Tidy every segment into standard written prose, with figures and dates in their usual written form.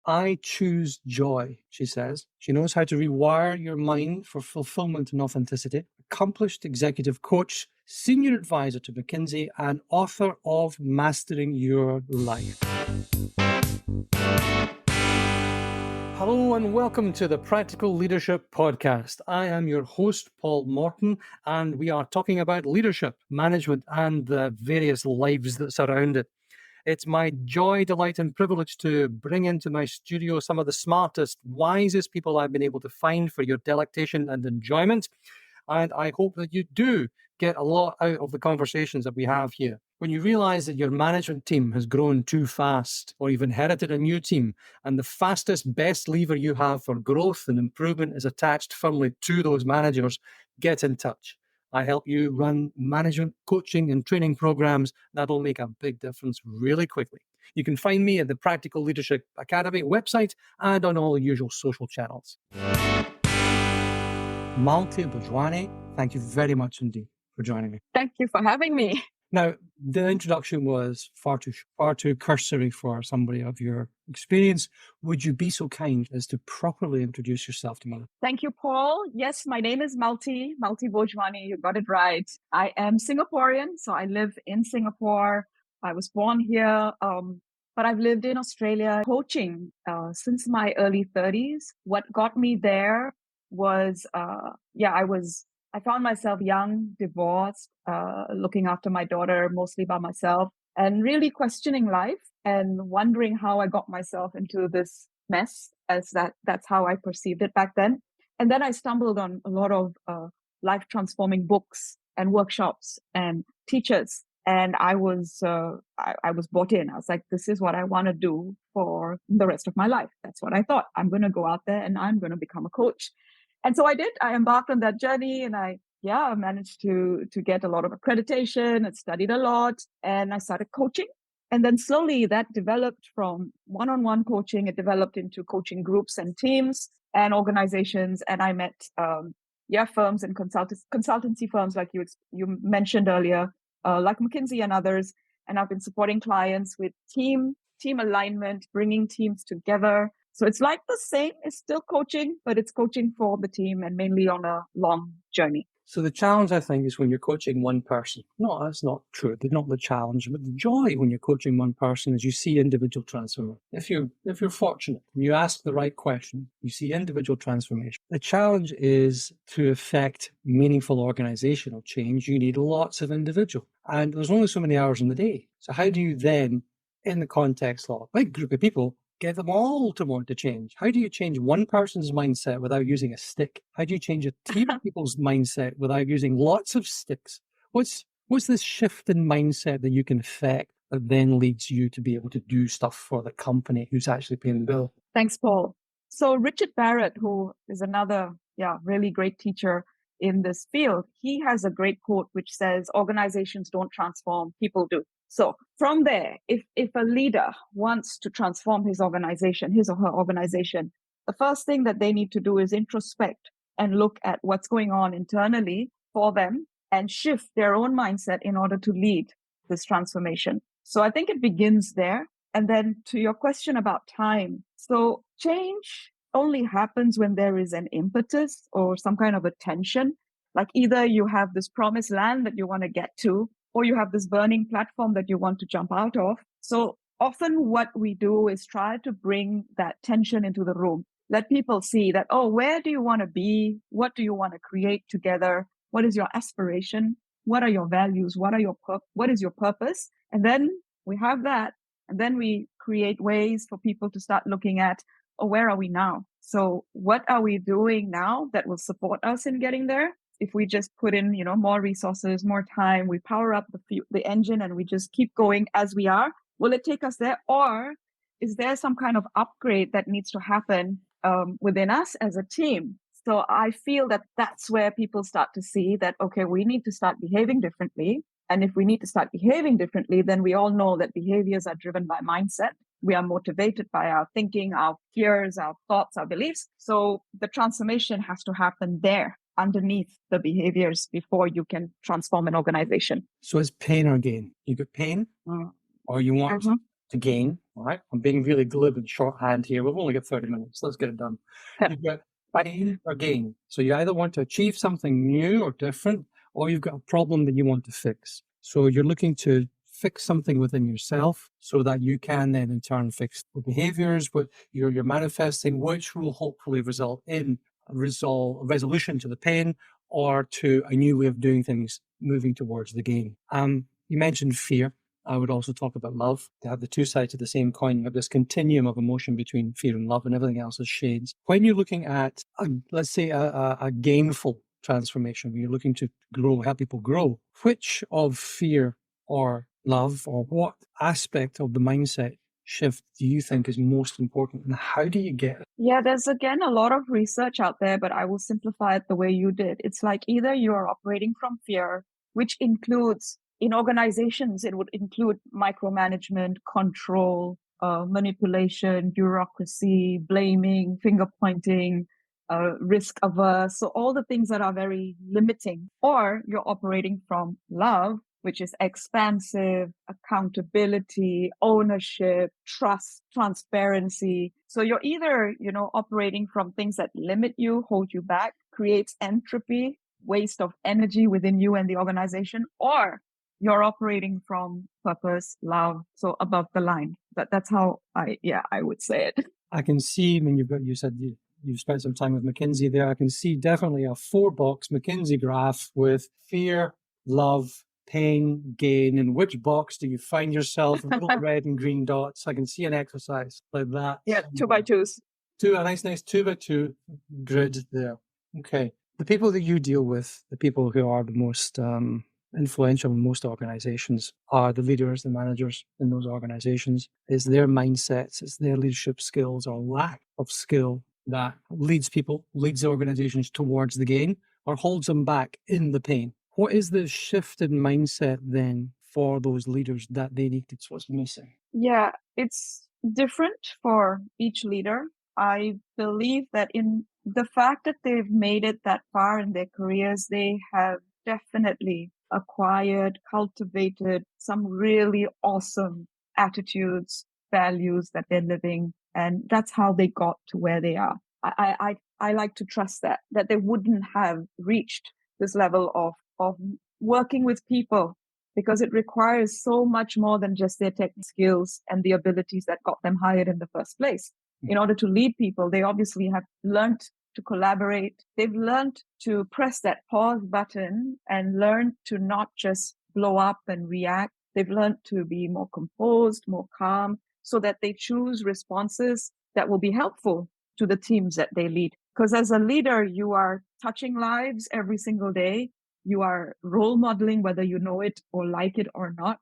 I choose joy, she says. She knows how to rewire your mind for fulfillment and authenticity. Accomplished executive coach, senior advisor to McKinsey, and author of Mastering Your Life. Hello and welcome to the Practical Leadership Podcast. I am your host, Paul Morton, and we are talking about leadership, management, and the various lives that surround it. It's my joy, delight, and privilege to bring into my studio some of the smartest, wisest people I've been able to find for your delectation and enjoyment. And I hope that you do get a lot out of the conversations that we have here. When you realize that your management team has grown too fast, or you've inherited a new team, and the fastest, best lever you have for growth and improvement is attached firmly to those managers, get in touch. I help you run management, coaching, and training programs that'll make a big difference really quickly. You can find me at the Practical Leadership Academy website and on all the usual social channels. Malti Bhojwani, thank you very much indeed for joining me. Thank you for having me. Now, the introduction was far too cursory for somebody of your experience. Would you be so kind as to properly introduce yourself to me? Thank you, Paul. Yes, my name is Malti Bhojwani. You got it right. I am Singaporean, so I live in Singapore. I was born here, but I've lived in Australia coaching since my early 30s. What got me there was, I found myself young, divorced, looking after my daughter mostly by myself, and really questioning life and wondering how I got myself into this mess, as that's how I perceived it back then. And then I stumbled on a lot of life transforming books and workshops and teachers. And I was bought in. I was like, this is what I want to do for the rest of my life. That's what I thought. I'm going to go out there and I'm going to become a coach. And so I did. I embarked on that journey, and I managed to get a lot of accreditation and studied a lot, and I started coaching. And then slowly that developed from one-on-one coaching. It developed into coaching groups and teams and organizations. And I met firms and consultancy firms like you mentioned earlier, like McKinsey and others. And I've been supporting clients with team alignment, bringing teams together. So it's like the same, it's still coaching, but it's coaching for the team and mainly on a long journey. So the challenge, I think, is when you're coaching one person. No, that's not true. They're not the challenge, but the joy when you're coaching one person is you see individual transformation. If you're fortunate and you ask the right question, you see individual transformation. The challenge is to affect meaningful organizational change. You need lots of individual, and there's only so many hours in the day. So how do you then, in the context of a big group of people, get them all to want to change? How do you change one person's mindset without using a stick? How do you change a team of people's mindset without using lots of sticks? What's this shift in mindset that you can affect that then leads you to be able to do stuff for the company who's actually paying the bill? Thanks, Paul. So Richard Barrett, who is another really great teacher in this field, he has a great quote which says, organizations don't transform, people do. So from there, if a leader wants to transform his or her organization, the first thing that they need to do is introspect and look at what's going on internally for them and shift their own mindset in order to lead this transformation. So I think it begins there. And then to your question about time. So change only happens when there is an impetus or some kind of a tension. Like either you have this promised land that you want to get to, or you have this burning platform that you want to jump out of. So often what we do is try to bring that tension into the room. Let people see that, where do you want to be? What do you want to create together? What is your aspiration? What are your values? What is your purpose? And then we have that. And then we create ways for people to start looking at, where are we now? So what are we doing now that will support us in getting there? If we just put in, more resources, more time, we power up the engine and we just keep going as we are, will it take us there? Or is there some kind of upgrade that needs to happen within us as a team? So I feel that that's where people start to see that, okay, we need to start behaving differently. And if we need to start behaving differently, then we all know that behaviors are driven by mindset. We are motivated by our thinking, our fears, our thoughts, our beliefs. So the transformation has to happen there, underneath the behaviors, before you can transform an organization. So it's pain or gain. You get pain or you want to gain, All right. I'm being really glib and shorthand here. We've only got 30 minutes. Let's get it done. You've got pain or gain. So you either want to achieve something new or different, or you've got a problem that you want to fix. So you're looking to fix something within yourself so that you can then in turn fix the behaviors, what you're manifesting, which will hopefully result in a resolution to the pain or to a new way of doing things moving towards the gain. You mentioned fear. I would also talk about love. They have the two sides of the same coin. You have this continuum of emotion between fear and love, and everything else is shades. When you're looking at, let's say, a gainful transformation, when you're looking to grow, help people grow, which of fear or love, or what aspect of the mindset shift do you think is most important, and how do you get it? Yeah, there's again a lot of research out there, but I will simplify it the way you did. It's like either you are operating from fear, which includes in organizations, it would include micromanagement, control, manipulation, bureaucracy, blaming, finger pointing, risk averse. So all the things that are very limiting. Or you're operating from love, which is expansive, accountability, ownership, trust, transparency. So you're either, operating from things that limit you, hold you back, creates entropy, waste of energy within you and the organization, or you're operating from purpose, love, so above the line. That's how I would say it. I can see, I mean, you said you've spent some time with McKinsey there. I can see definitely a 4-box McKinsey graph with fear, love, pain, gain. In which box do you find yourself? Little red and green dots. I can see an exercise like that. Yeah, 2x2s. A nice 2x2 grid there. Okay. The people that you deal with, the people who are the most influential in most organizations, are the leaders, the managers in those organizations. It's their mindsets, it's their leadership skills or lack of skill that leads the organizations towards the gain or holds them back in the pain. What is the shift in mindset then for those leaders that they need? It's what's missing. Yeah, it's different for each leader. I believe that in the fact that they've made it that far in their careers, they have definitely acquired, cultivated some really awesome attitudes, values that they're living. And that's how they got to where they are. I like to trust that they wouldn't have reached this level of working with people, because it requires so much more than just their technical skills and the abilities that got them hired in the first place. In order to lead people, they obviously have learned to collaborate. They've learned to press that pause button and learn to not just blow up and react. They've learned to be more composed, more calm, so that they choose responses that will be helpful to the teams that they lead. Because as a leader, you are touching lives every single day. You are role modeling, whether you know it or like it or not.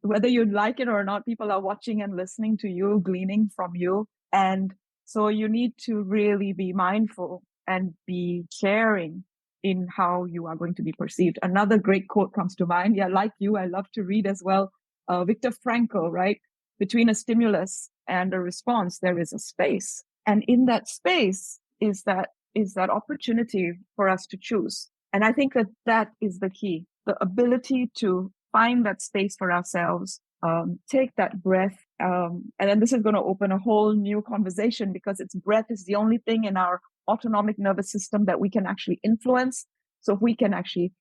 Whether you like it or not, people are watching and listening to you, gleaning from you. And so you need to really be mindful and be caring in how you are going to be perceived. Another great quote comes to mind. Yeah, like you, I love to read as well. Viktor Frankl, right? Between a stimulus and a response, there is a space. And in that space is that opportunity for us to choose. And I think that is the key, the ability to find that space for ourselves, take that breath. And then this is going to open a whole new conversation, because breath is the only thing in our autonomic nervous system that we can actually influence. So if we can actually,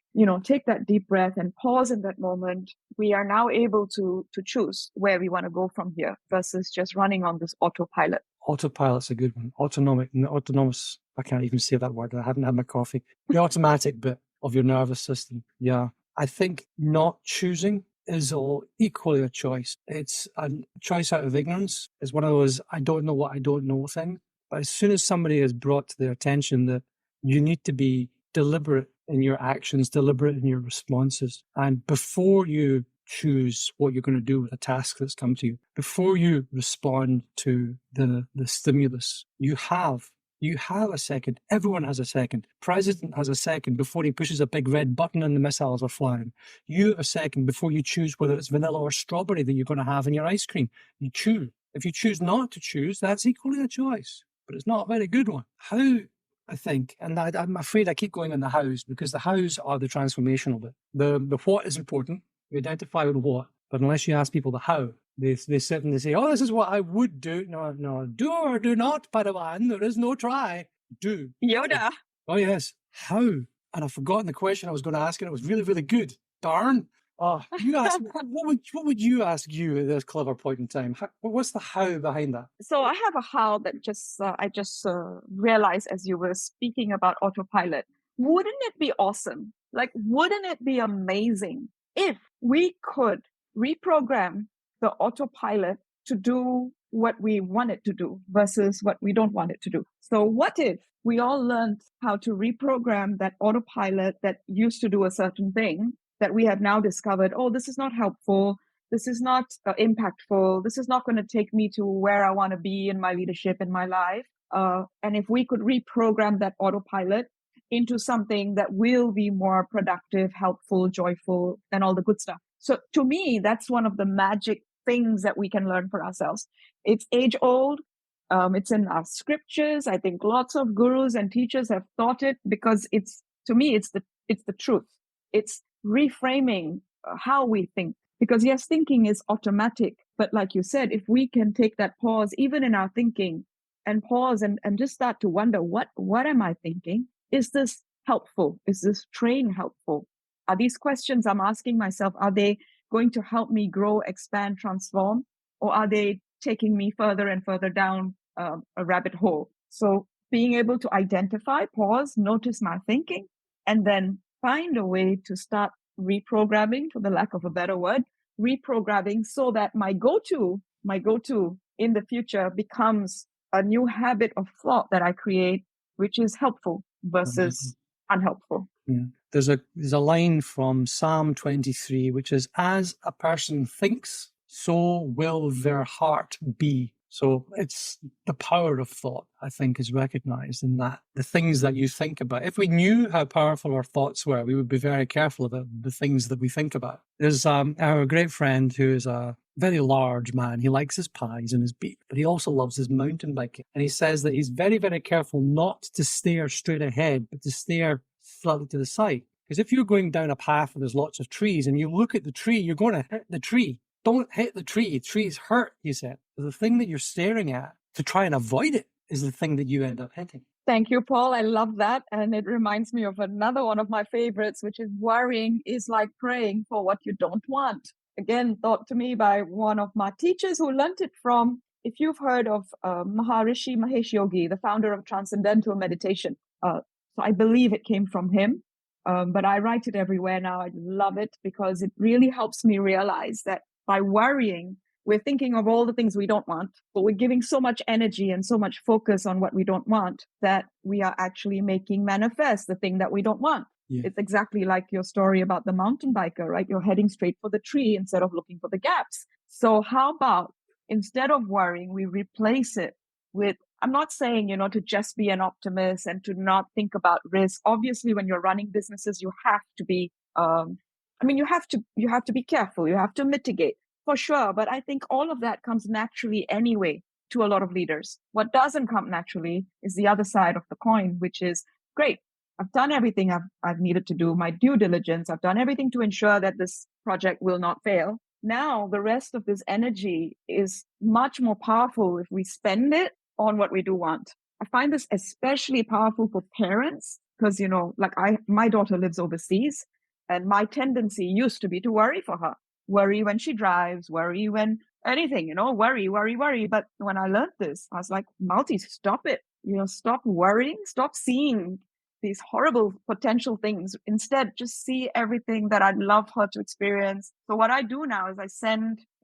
take that deep breath and pause in that moment, we are now able to choose where we want to go from here versus just running on this autopilot. Autopilot's a good one. Autonomous. I can't even say that word. I haven't had my coffee. The automatic bit of your nervous system. Yeah. I think not choosing is all equally a choice. It's a choice out of ignorance. It's one of those I don't know what I don't know thing. But as soon as somebody is brought to their attention that you need to be deliberate in your actions, deliberate in your responses, and before you choose what you're going to do with a task that's come to you, before you respond to the stimulus, you have a second. Everyone has a second. President has a second before he pushes a big red button and the missiles are flying. You have a second before you choose whether it's vanilla or strawberry that you're going to have in your ice cream. You choose. If you choose not to choose, that's equally a choice, but it's not a very good one. How, I think, and I'm afraid I keep going on the hows, because the hows are the transformational bit. The what is important. You identify with what, but unless you ask people the how, They sit and they say, "Oh, this is what I would do." No, no, do or do not, Padawan. There is no try. Do. Yoda. Oh yes. How? And I've forgotten the question I was going to ask, and it was really, really good. Darn. Oh, you asked what would you ask you at this clever point in time? What's the how behind that? So I have a how that I just realized as you were speaking about autopilot. Wouldn't it be awesome? Like, wouldn't it be amazing if we could reprogram the autopilot to do what we want it to do versus what we don't want it to do? So what if we all learned how to reprogram that autopilot that used to do a certain thing that we have now discovered, oh, this is not helpful, this is not impactful, this is not going to take me to where I want to be in my leadership, in my life. And if we could reprogram that autopilot into something that will be more productive, helpful, joyful, and all the good stuff. So to me, that's one of the magic things that we can learn for ourselves. It's age old. It's in our scriptures. I think lots of gurus and teachers have taught it because to me, it's the truth. It's reframing how we think. Because yes, thinking is automatic. But like you said, if we can take that pause, even in our thinking, and pause and just start to wonder, what am I thinking? Is this helpful? Is this train helpful? Are these questions I'm asking myself, are they going to help me grow, expand, transform? Or are they taking me further and further down a rabbit hole? So being able to identify, pause, notice my thinking, and then find a way to start reprogramming, for the lack of a better word, reprogramming so that my go-to in the future becomes a new habit of thought that I create, which is helpful versus unhelpful. Yeah. There's a line from Psalm 23, which is, "As a person thinks, so will their heart be." So it's the power of thought, I think, is recognized in that. The things that you think about. If we knew how powerful our thoughts were, we would be very careful about the things that we think about. There's our great friend who is a very large man. He likes his pies and his beef, but he also loves his mountain biking. And he says that he's very, very careful not to stare straight ahead, but to stare slightly to the side. Because if you're going down a path where there's lots of trees and you look at the tree, you're going to hit the tree. Don't hit the tree. The tree's hurt, he said. The thing that you're staring at to try and avoid it is the thing that you end up hitting. Thank you, Paul. I love that. And it reminds me of another one of my favorites, which is worrying is like praying for what you don't want. Again, taught to me by one of my teachers who learned it from, if you've heard of Maharishi Mahesh Yogi, the founder of Transcendental Meditation. So I believe it came from him. But I write it everywhere now. I love it because it really helps me realize that by worrying, we're thinking of all the things we don't want, but we're giving so much energy and so much focus on what we don't want that we are actually making manifest the thing that we don't want. Yeah. It's exactly like your story about the mountain biker, right? You're heading straight for the tree instead of looking for the gaps. So how about instead of worrying, we replace it with, I'm not saying, to just be an optimist and to not think about risk. Obviously, when you're running businesses, you have to be, you have to be careful. You have to mitigate for sure. But I think all of that comes naturally anyway to a lot of leaders. What doesn't come naturally is the other side of the coin, which is great. I've done everything I've needed to do, my due diligence. I've done everything to ensure that this project will not fail. Now, the rest of this energy is much more powerful if we spend it on what we do want. I find this especially powerful for parents because, my daughter lives overseas and my tendency used to be to worry for her, worry when she drives, worry when anything, worry. But when I learned this, I was like, Malti, stop it. Stop worrying, stop seeing these horrible potential things. Instead, just see everything that I'd love her to experience. So what I do now is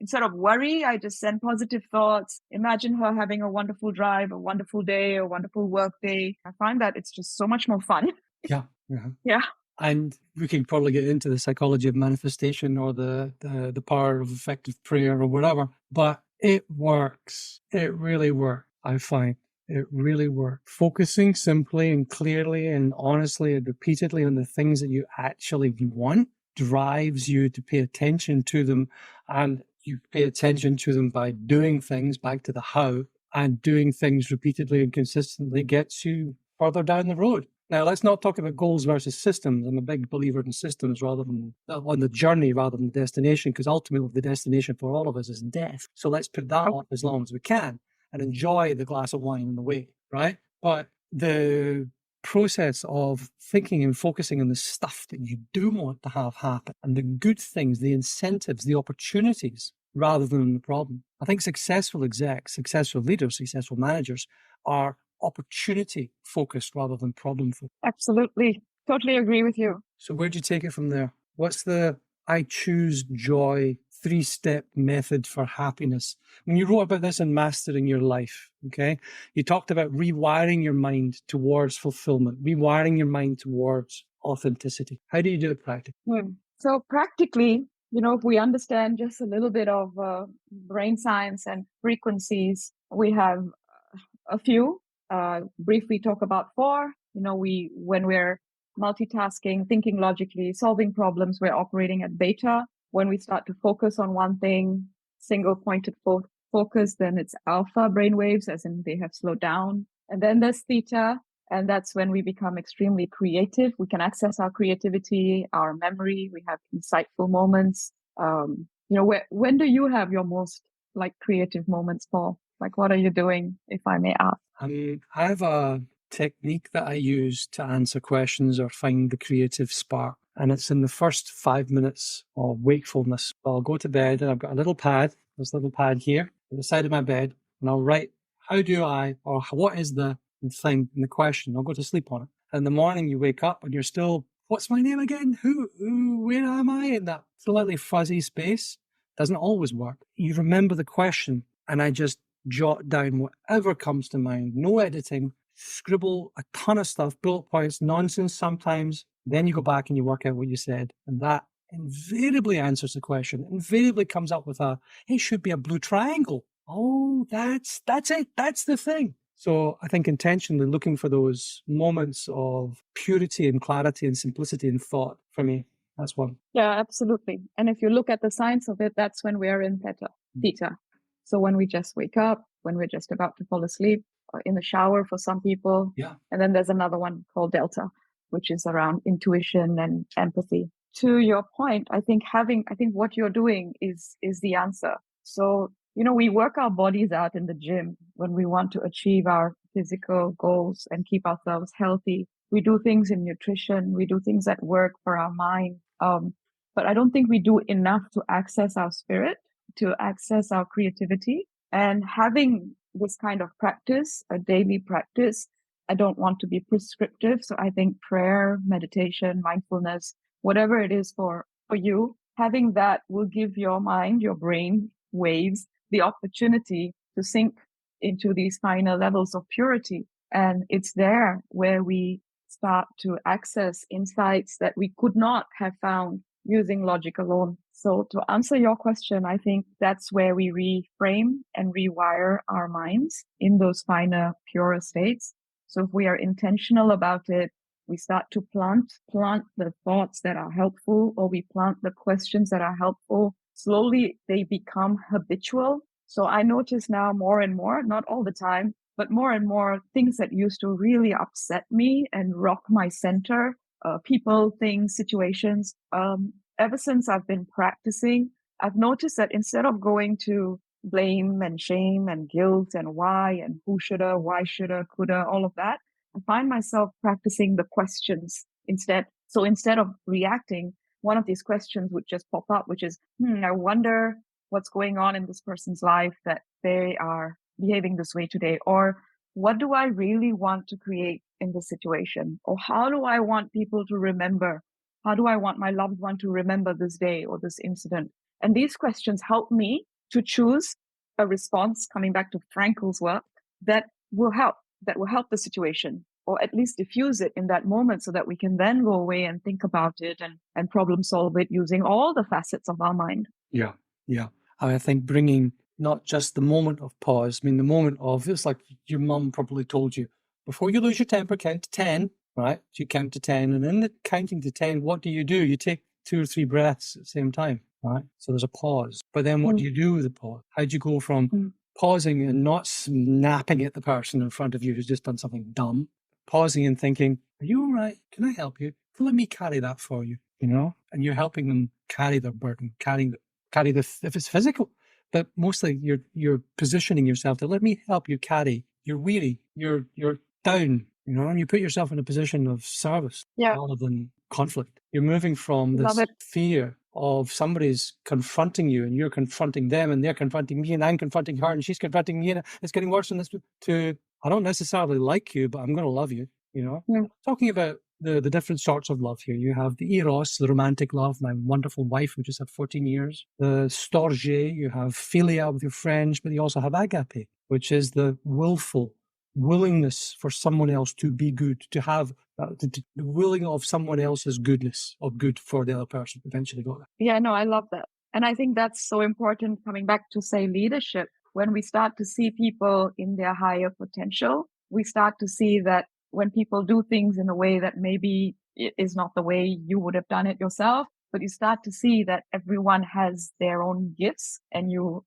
instead of worry, I just send positive thoughts. Imagine her having a wonderful drive, a wonderful day, a wonderful work day. I find that it's just so much more fun. Yeah. Yeah. And we can probably get into the psychology of manifestation or the power of effective prayer or whatever, but it works. It really works, I find. It really works. Focusing simply and clearly and honestly and repeatedly on the things that you actually want drives you to pay attention to them, and you pay attention to them by doing things, back to the how, and doing things repeatedly and consistently gets you further down the road. Now, let's not talk about goals versus systems. I'm a big believer in systems rather than on the journey rather than the destination, because ultimately the destination for all of us is death. So let's put that Okay. off as long as we can and enjoy the glass of wine on the way, right? But the process of thinking and focusing on the stuff that you do want to have happen and the good things, the incentives, the opportunities, rather than the problem. I think successful execs, successful leaders, successful managers are opportunity focused rather than problem focused. Absolutely. Totally agree with you. So where do you take it from there? What's the I choose joy 3-step method for happiness? When you wrote about this in Mastering Your Life, okay, you talked about rewiring your mind towards fulfillment, rewiring your mind towards authenticity. How do you do it practically? So practically, if we understand just a little bit of brain science and frequencies, we have a few. Briefly talk about four. When we're multitasking, thinking logically, solving problems, we're operating at beta. When we start to focus on one thing, single pointed focus, then it's alpha brainwaves, as in they have slowed down. And then there's theta, and that's when we become extremely creative. We can access our creativity, our memory. We have insightful moments. When do you have your most creative moments, Paul? What are you doing, if I may ask? I have a technique that I use to answer questions or find the creative spark. And it's in the first 5 minutes of wakefulness. I'll go to bed and I've got a little pad, this little pad here at the side of my bed, and I'll write, what is the thing in the question? I'll go to sleep on it. And in the morning you wake up and you're still, what's my name again? Where am I? In that slightly fuzzy space. Doesn't always work. You remember the question, and I just jot down whatever comes to mind. No editing, scribble a ton of stuff, bullet points, nonsense sometimes. Then you go back and you work out what you said. And that invariably answers the question, invariably comes up with it should be a blue triangle. Oh, that's it. That's the thing. So I think intentionally looking for those moments of purity and clarity and simplicity in thought, for me, that's one. Yeah, absolutely. And if you look at the science of it, that's when we're in theta. So when we just wake up, when we're just about to fall asleep, or in the shower for some people. Yeah. And then there's another one called delta, which is around intuition and empathy. To your point, I think what you're doing is the answer. So, we work our bodies out in the gym when we want to achieve our physical goals and keep ourselves healthy. We do things in nutrition. We do things at work for our mind. But I don't think we do enough to access our spirit, to access our creativity. And having this kind of practice, a daily practice, I don't want to be prescriptive. So I think prayer, meditation, mindfulness, whatever it is for you, having that will give your mind, your brain waves, the opportunity to sink into these finer levels of purity. And it's there where we start to access insights that we could not have found using logic alone. So to answer your question, I think that's where we reframe and rewire our minds in those finer, purer states. So if we are intentional about it, we start to plant the thoughts that are helpful, or we plant the questions that are helpful. Slowly, they become habitual. So I notice now more and more, not all the time, but more and more things that used to really upset me and rock my center, people, things, situations. Ever since I've been practicing, I've noticed that instead of going to blame and shame and guilt and why and who shoulda, why shoulda, coulda, all of that, I find myself practicing the questions instead. So instead of reacting, one of these questions would just pop up, which is, I wonder what's going on in this person's life that they are behaving this way today, or what do I really want to create in this situation, or how do I want people to remember, how do I want my loved one to remember this day or this incident? And these questions help me to choose a response, coming back to Frankel's work, that will help the situation, or at least diffuse it in that moment, so that we can then go away and think about it and problem solve it using all the facets of our mind. Yeah. I think bringing not just the moment of pause, the moment of, it's like your mum probably told you, before you lose your temper, count to 10, right? So you count to 10, and in the counting to 10, what do? You take 2 or 3 breaths at the same time, right? So there's a pause. But then what do you do with the pause? How do you go from pausing and not snapping at the person in front of you who's just done something dumb, pausing and thinking, are you all right? Can I help you? Let me carry that for you, and you're helping them carry their burden, carry the, if it's physical, but mostly you're positioning yourself to let me help you carry. You're weary, you're down, and you put yourself in a position of service rather than conflict. You're moving from Love this it. fear of somebody's confronting you and you're confronting them and they're confronting me and I'm confronting her and she's confronting me and it's getting worse than this, to I don't necessarily like you, but I'm going to love you, Talking about the different sorts of love here. You have the eros, the romantic love, my wonderful wife, who just had 14 years. The storge, you have philia with your friends, but you also have agape, which is the willful willingness for someone else to be good, to have the willing of someone else's goodness, of good for the other person, eventually got that. Yeah, no, I love that. And I think that's so important coming back to, say, leadership. When we start to see people in their higher potential, we start to see that when people do things in a way that maybe it is not the way you would have done it yourself, but you start to see that everyone has their own gifts and you're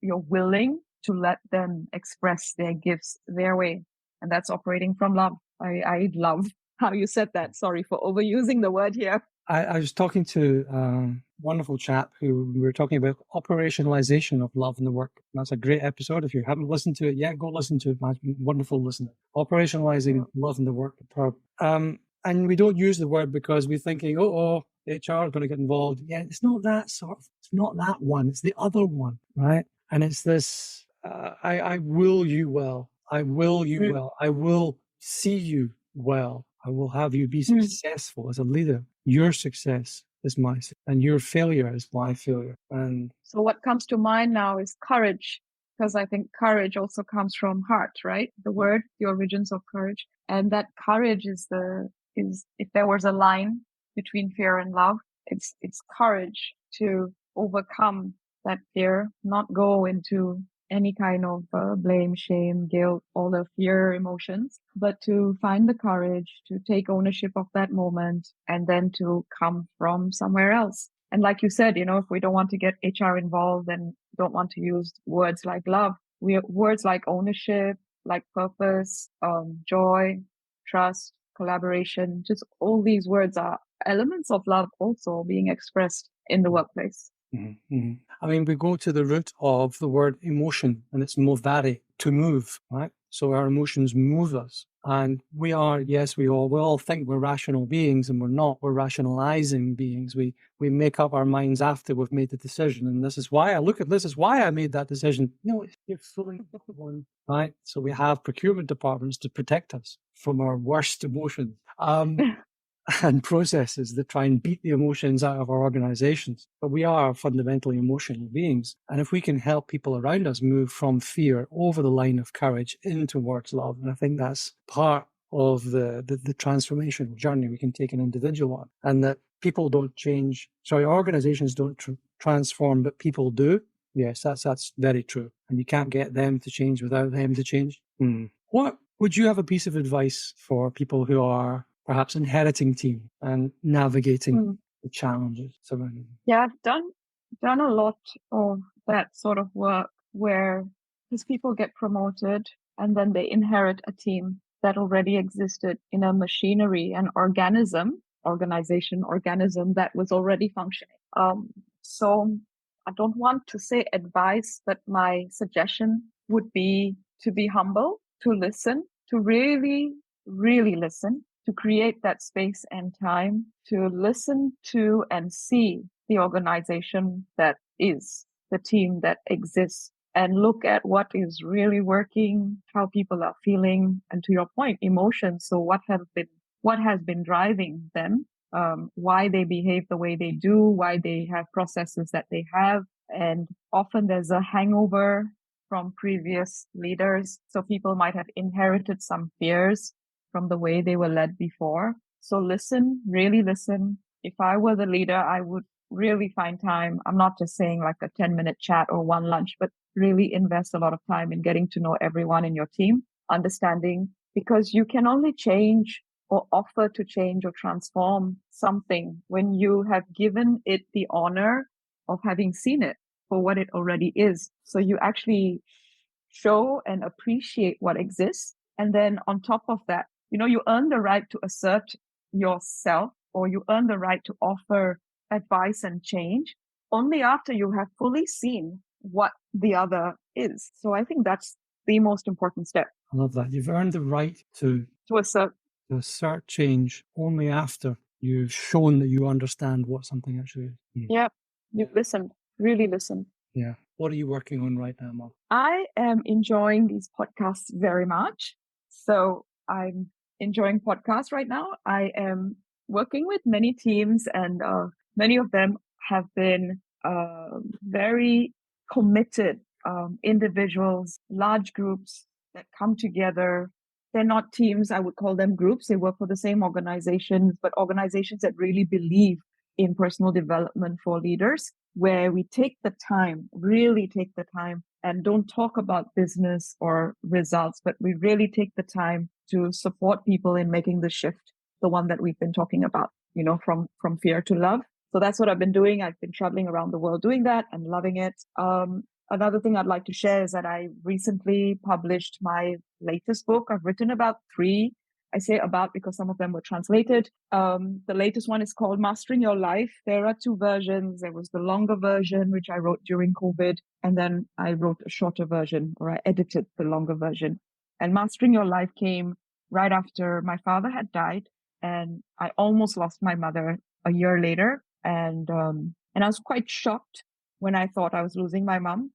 willing to let them express their gifts their way. And that's operating from love. I love how you said that. Sorry for overusing the word here. I was talking to a wonderful chap who we were talking about operationalization of love in the work. That's a great episode. If you haven't listened to it yet, go listen to it. Wonderful listener. Operationalizing love in the work. And we don't use the word because we're thinking, HR is going to get involved. Yeah, it's not that it's not that one. It's the other one, right? And it's this, I will you well. I will you well. I will see you well. I will have you be successful as a leader. Your success is my success, and your failure is my failure. And so what comes to mind now is courage, because I think courage also comes from heart, right? The word, the origins of courage. And that courage is if there was a line between fear and love, it's courage to overcome that fear, not go into any kind of blame, shame, guilt, all the fear emotions, but to find the courage to take ownership of that moment and then to come from somewhere else. And like you said, if we don't want to get HR involved and don't want to use words like love, words like ownership, like purpose, joy, trust, collaboration, just all these words are elements of love also being expressed in the workplace. Mm-hmm, mm-hmm. I mean, we go to the root of the word emotion, and it's movare, to move, right? So our emotions move us. And we all think we're rational beings, and we're not. We're rationalizing beings. We make up our minds after we've made the decision. And this is why I made that decision. You're fooling everyone, right? So we have procurement departments to protect us from our worst emotions. And processes that try and beat the emotions out of our organizations. But we are fundamentally emotional beings. And if we can help people around us move from fear over the line of courage in towards love, and I think that's part of the transformational journey we can take an individual on. And that people don't change. Sorry, organizations don't transform, but people do. Yes, that's very true. And you can't get them to change without them to change. What would you have a piece of advice for people who are perhaps inheriting team and navigating the challenges surrounding them? Yeah, I've done a lot of that sort of work where these people get promoted and then they inherit a team that already existed in a machinery and organization that was already functioning. So I don't want to say advice, but my suggestion would be to be humble, to listen, to really, really listen, to create that space and time to listen to and see the organization that is, the team that exists, and look at what is really working, how people are feeling, and to your point, emotions. So what has been driving them, why they behave the way they do, why they have processes that they have. And often there's a hangover from previous leaders. So people might have inherited some fears from the way they were led before. So listen, really listen. If I were the leader, I would really find time. I'm not just saying like a 10-minute chat or one lunch, but really invest a lot of time in getting to know everyone in your team, understanding, because you can only change or offer to change or transform something when you have given it the honor of having seen it for what it already is. So you actually show and appreciate what exists And then on top of that, you earn the right to assert yourself, or you earn the right to offer advice and change only after you have fully seen what the other is. So I think that's the most important step. I love that. You've earned the right to assert change only after you've shown that you understand what something actually is. Yeah, you've listened, really listened. Yeah. What are you working on right now, Mom? I am enjoying these podcasts very much. So I'm enjoying podcasts right now. I am working with many teams, and many of them have been very committed individuals, large groups that come together. They're not teams, I would call them groups. They work for the same organizations, but organizations that really believe in personal development for leaders, where we take the time, really take the time, and don't talk about business or results, but we really take the time to support people in making the shift, the one that we've been talking about, from fear to love. So that's what I've been doing. I've been traveling around the world doing that and loving it. Another thing I'd like to share is that I recently published my latest book. I've written about 3. I say about because some of them were translated. The latest one is called Mastering Your Life. There are 2 versions. There was the longer version, which I wrote during COVID. And then I wrote a shorter version, or I edited the longer version. And Mastering Your Life came right after my father had died. And I almost lost my mother a year later. And I was quite shocked when I thought I was losing my mom.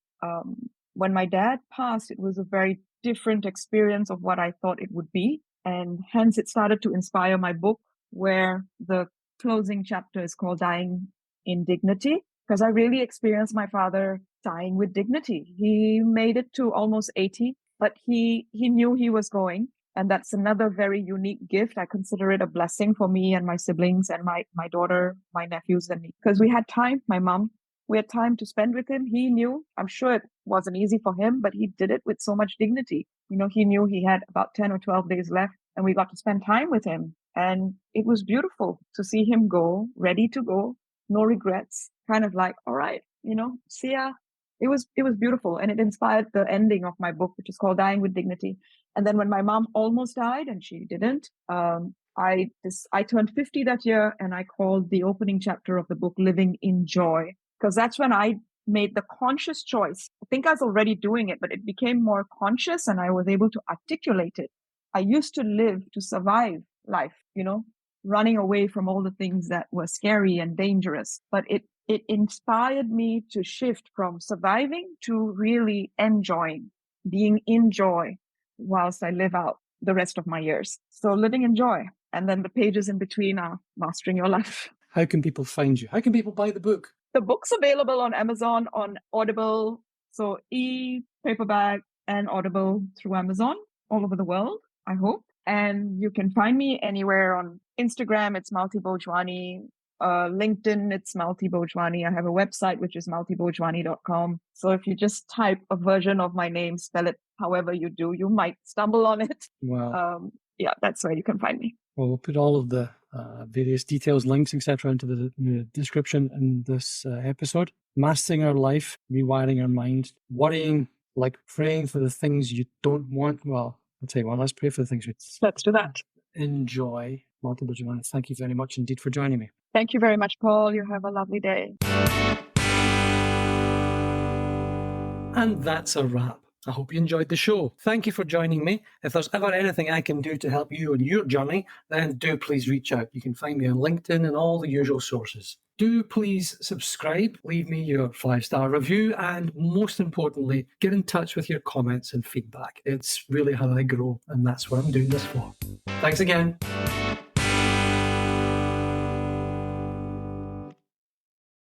When my dad passed, it was a very different experience of what I thought it would be. And hence it started to inspire my book, where the closing chapter is called Dying in Dignity, because I really experienced my father dying with dignity. He made it to almost 80, but he knew he was going. And that's another very unique gift. I consider it a blessing for me and my siblings and my daughter, my nephews and me, because we had time, we had time to spend with him. He knew, I'm sure it wasn't easy for him, but he did it with so much dignity. He knew he had about 10 or 12 days left, and we got to spend time with him. And it was beautiful to see him go, ready to go, no regrets, kind of like, all right, see ya. It was beautiful. And it inspired the ending of my book, which is called Dying with Dignity. And then when my mom almost died, and she didn't, I turned 50 that year, and I called the opening chapter of the book Living in Joy, because that's when I made the conscious choice. I think I was already doing it, but it became more conscious, and I was able to articulate it. I used to live to survive life, running away from all the things that were scary and dangerous. But it inspired me to shift from surviving to really enjoying, being in joy whilst I live out the rest of my years. So living in joy. And then the pages in between are Mastering Your Life. How can people find you? How can people buy the book? The book's available on Amazon, on Audible, so e-paperback and Audible through Amazon all over the world, I hope. And you can find me anywhere. On Instagram, it's Malti Bhojwani. LinkedIn, it's Malti Bhojwani. I have a website, which is maltibhojwani.com. So if you just type a version of my name, spell it however you do, you might stumble on it. Wow. Yeah, that's where you can find me. Well, we'll put all of the various details, links, etc., into the description in this episode. Mastering our life, rewiring our mind, worrying, like praying for the things you don't want. Well, I'll tell you what, let's pray for the things Let's do that. Enjoy. Malti Bhojwani, thank you very much indeed for joining me. Thank you very much, Paul. You have a lovely day. And that's a wrap. I hope you enjoyed the show. Thank you for joining me. If there's ever anything I can do to help you on your journey, then do please reach out. You can find me on LinkedIn and all the usual sources. Do please subscribe, leave me your 5-star review, and most importantly, get in touch with your comments and feedback. It's really how I grow, and that's what I'm doing this for. Thanks again.